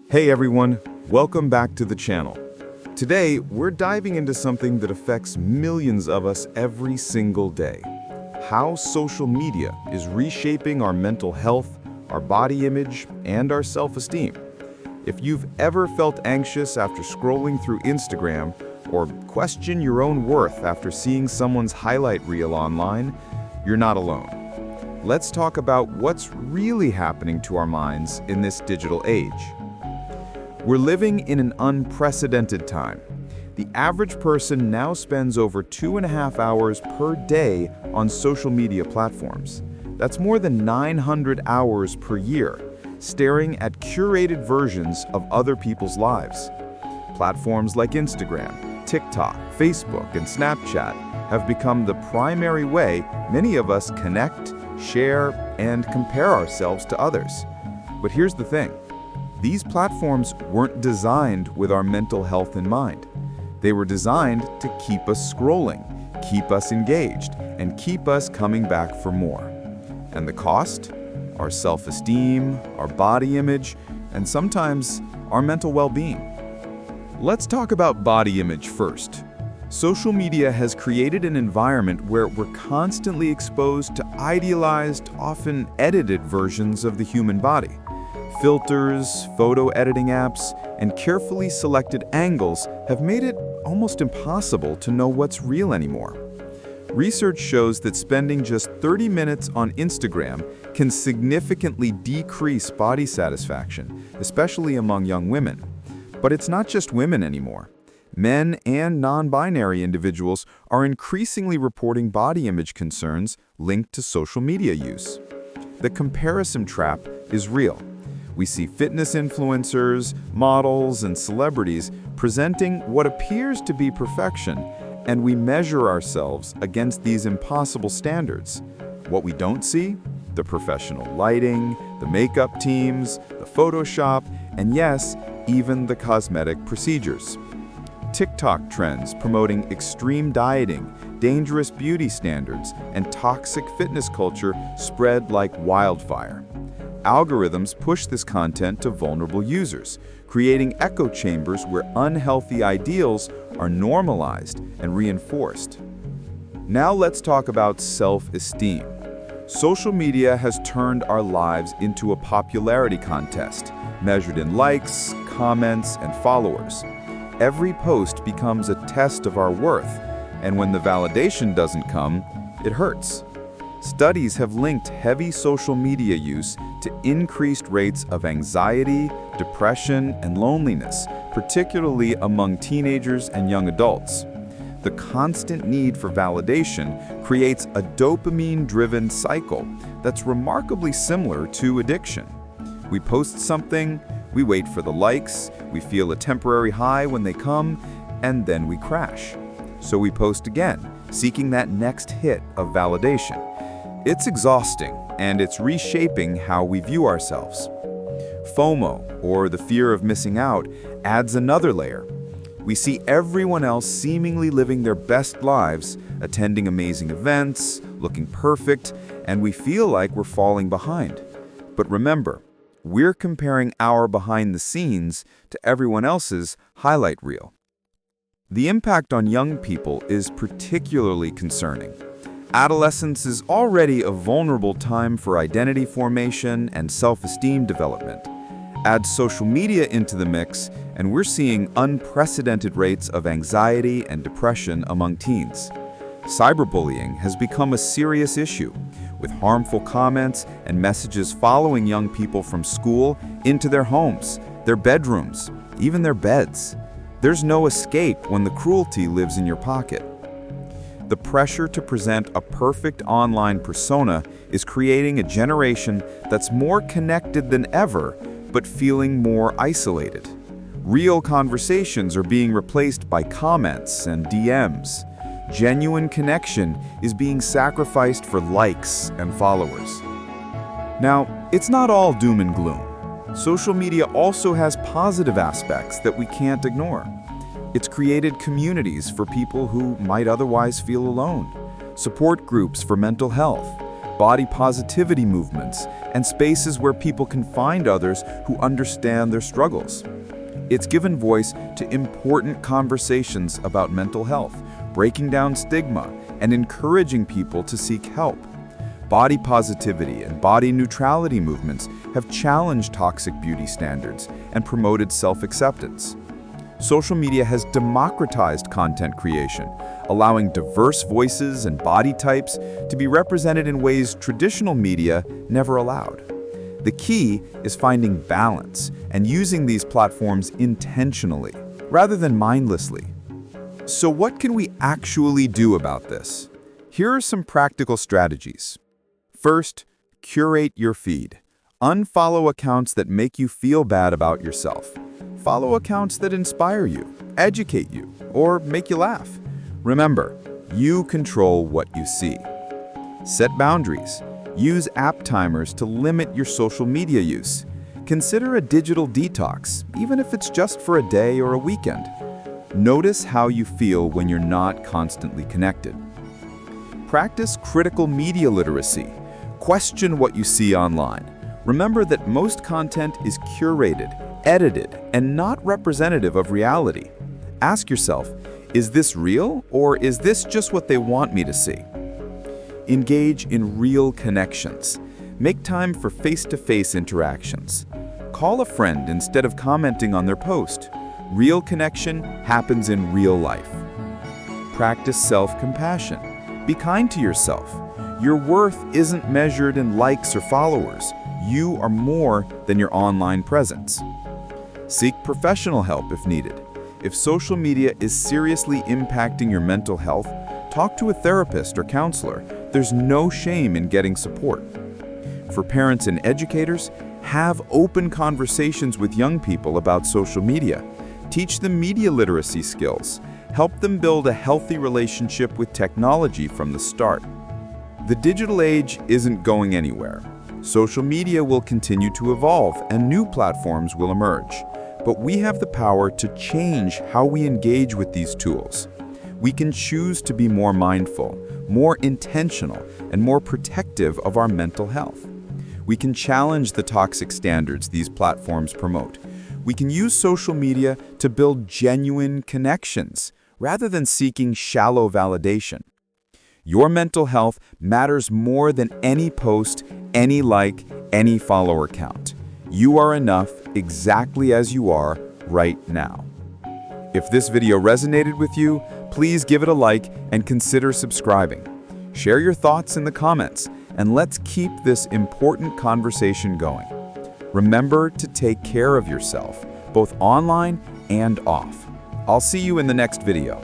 Hey everyone, welcome back to the channel. Today, we're diving into something that affects millions of us every single day. How social media is reshaping our mental health, our body image, and our self-esteem. If you've ever felt anxious after scrolling through Instagram, or question your own worth after seeing someone's highlight reel online, you're not alone. Let's talk about what's really happening to our minds in this digital age. We're living in an unprecedented time. The average person now spends over 2.5 hours per day on social media platforms. That's more than 900 hours per year, staring at curated versions of other people's lives. Platforms like Instagram, TikTok, Facebook, and Snapchat have become the primary way many of us connect, share, and compare ourselves to others. But here's the thing. These platforms weren't designed with our mental health in mind. They were designed to keep us scrolling, keep us engaged, and keep us coming back for more. And the cost? Our self-esteem, our body image, and sometimes our mental well-being. Let's talk about body image first. Social media has created an environment where we're constantly exposed to idealized, often edited versions of the human body. Filters, photo editing apps, and carefully selected angles have made it almost impossible to know what's real anymore. Research shows that spending just 30 minutes on Instagram can significantly decrease body satisfaction, especially among young women. But it's not just women anymore. Men and non-binary individuals are increasingly reporting body image concerns linked to social media use. The comparison trap is real. We see fitness influencers, models, and celebrities presenting what appears to be perfection, and we measure ourselves against these impossible standards. What we don't see? The professional lighting, the makeup teams, the Photoshop, and yes, even the cosmetic procedures. TikTok trends promoting extreme dieting, dangerous beauty standards, and toxic fitness culture spread like wildfire. Algorithms push this content to vulnerable users, creating echo chambers where unhealthy ideals are normalized and reinforced. Now let's talk about self-esteem. Social media has turned our lives into a popularity contest, measured in likes, comments, and followers. Every post becomes a test of our worth, and when the validation doesn't come, it hurts. Studies have linked heavy social media use to increased rates of anxiety, depression, and loneliness, particularly among teenagers and young adults. The constant need for validation creates a dopamine-driven cycle that's remarkably similar to addiction. We post something, we wait for the likes, we feel a temporary high when they come, and then we crash. So we post again, seeking that next hit of validation. It's exhausting, and it's reshaping how we view ourselves. FOMO, or the fear of missing out, adds another layer. We see everyone else seemingly living their best lives, attending amazing events, looking perfect, and we feel like we're falling behind. But remember, we're comparing our behind the scenes to everyone else's highlight reel. The impact on young people is particularly concerning. Adolescence is already a vulnerable time for identity formation and self-esteem development. Add social media into the mix, and we're seeing unprecedented rates of anxiety and depression among teens. Cyberbullying has become a serious issue, with harmful comments and messages following young people from school into their homes, their bedrooms, even their beds. There's no escape when the cruelty lives in your pocket. The pressure to present a perfect online persona is creating a generation that's more connected than ever, but feeling more isolated. Real conversations are being replaced by comments and DMs. Genuine connection is being sacrificed for likes and followers. Now, it's not all doom and gloom. Social media also has positive aspects that we can't ignore. It's created communities for people who might otherwise feel alone, support groups for mental health, body positivity movements, and spaces where people can find others who understand their struggles. It's given voice to important conversations about mental health, breaking down stigma, and encouraging people to seek help. Body positivity and body neutrality movements have challenged toxic beauty standards and promoted self-acceptance. Social media has democratized content creation, allowing diverse voices and body types to be represented in ways traditional media never allowed. The key is finding balance and using these platforms intentionally, rather than mindlessly. So what can we actually do about this? Here are some practical strategies. First, curate your feed. Unfollow accounts that make you feel bad about yourself. Follow accounts that inspire you, educate you, or make you laugh. Remember, you control what you see. Set boundaries. Use app timers to limit your social media use. Consider a digital detox, even if it's just for a day or a weekend. Notice how you feel when you're not constantly connected. Practice critical media literacy. Question what you see online. Remember that most content is curated, edited, and not representative of reality. Ask yourself, is this real, or is this just what they want me to see? Engage in real connections. Make time for face-to-face interactions. Call a friend instead of commenting on their post. Real connection happens in real life. Practice self-compassion. Be kind to yourself. Your worth isn't measured in likes or followers. You are more than your online presence. Seek professional help if needed. If social media is seriously impacting your mental health, talk to a therapist or counselor. There's no shame in getting support. For parents and educators, have open conversations with young people about social media. Teach them media literacy skills. Help them build a healthy relationship with technology from the start. The digital age isn't going anywhere. Social media will continue to evolve and new platforms will emerge. But we have the power to change how we engage with these tools. We can choose to be more mindful, more intentional, and more protective of our mental health. We can challenge the toxic standards these platforms promote. We can use social media to build genuine connections, rather than seeking shallow validation. Your mental health matters more than any post, any like, any follower count. You are enough exactly as you are right now. If this video resonated with you, please give it a like and consider subscribing. Share your thoughts in the comments, and let's keep this important conversation going. Remember to take care of yourself, both online and off. I'll see you in the next video.